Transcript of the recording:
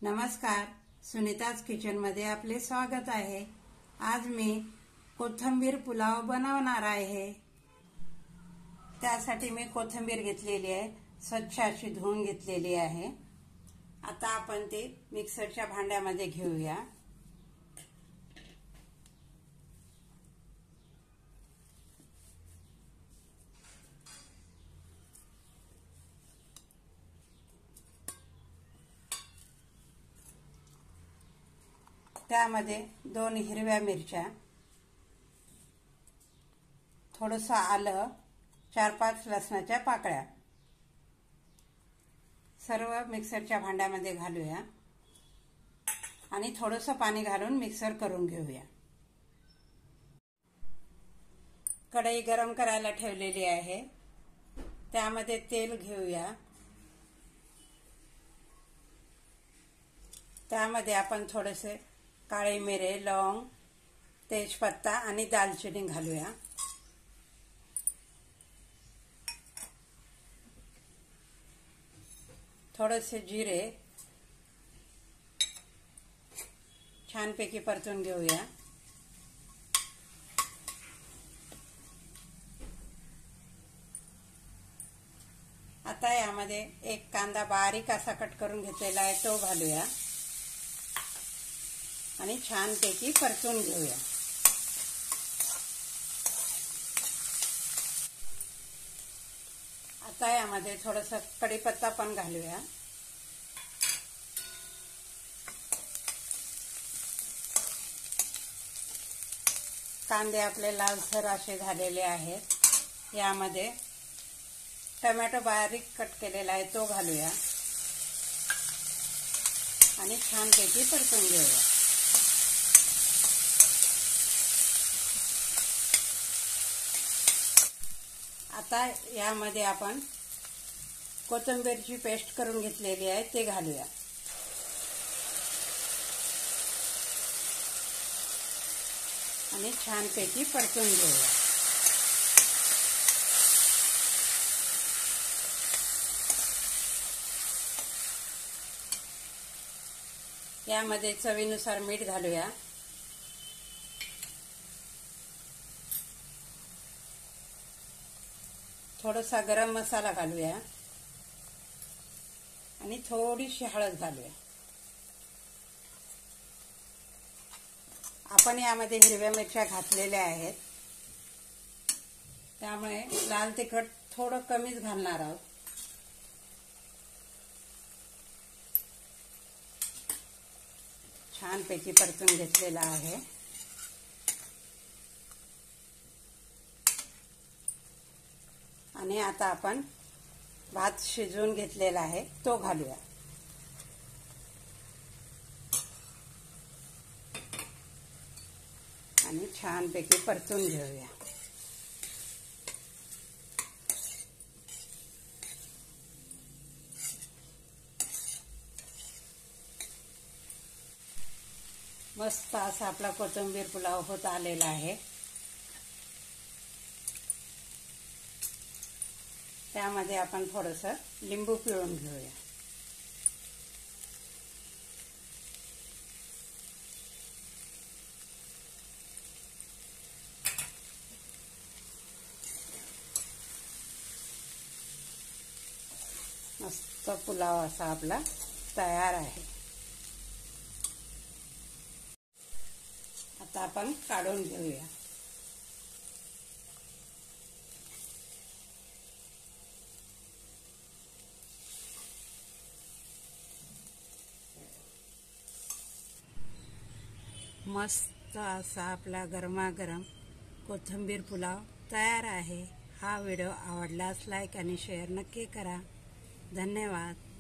नमस्कार, सुनीताज किचनमध्ये आपले स्वागत आहे। आज मी कोथिंबीर पुलाव बनवणार आहे। त्यासाठी मी कोथिंबीर घेतलेली आहे, स्वच्छ अशी धुवून घेतलेली आहे। आता आपण ते मिक्सरच्या भांड्यामध्ये घेऊया। त्यामध्ये 2 हिरव्या मिरच्या, थोडंसं आलं, 4-5 लसणाच्या पाकळ्या सर्व मिक्सरच्या भांड्यामध्ये घालूया आणि थोडंसं पाणी घालून मिक्सर करून घेऊया। कढई गरम करायला ठेवलेली आहे, त्यामध्ये तेल घेऊया। त्यामध्ये आपण थोडेसे काळे मिरे, लवंग, तेजपत्ता आणि दालचिनी घालूया। थोडेसे जिरे छानपैकी परतून घेऊया। आता यामध्ये 1 कांदा बारीक असा कट करून घेतलेला आहे, तो घालूया आणि छानपैकी परतून घेऊया। आता यामध्ये थोडासा कढीपत्ता पण घालूया। कांदे आपले लालसर असे झालेले आहेत। यामध्ये टोमॅटो बारीक कट केलेला आहे, तो घालूया आणि छानपैकी परतून घेऊया। आता यामध्ये आपण कोथिंबीरची पेस्ट करून घेतलेली आहे, ते घालूया आणि छानपैकी परतून घेऊया। यामध्ये चवीनुसार मीठ घालूया। थोडासा गरम मसाला घालूया आणि थोडीशी हळद घालूया। आपण यामध्ये हिरव्या मिरच्या घातलेल्या आहेत, त्यामुळे लाल तिखट थोडं कमीच घालणार आहोत। छानपैकी परतून घेतलेला आहे। आणि आता आपण भात शिजवून घेतलेला आहे, तो घालूया आणि छानपैकी परतून घेऊया। मस्त असा आपला कोथिंबीर पुलाव होत आलेला आहे। त्यामध्ये आपण थोडंसं लिंबू पिळून घेऊया। मस्त पुलाव असा आपला तयार आहे। आता आपण काढून घेऊया। मस्त असा आपला गरमागरम कोथिंबीर पुलाव तयार आहे। हा व्हिडिओ आवडल्यास लाईक आणि शेअर नक्की करा। धन्यवाद।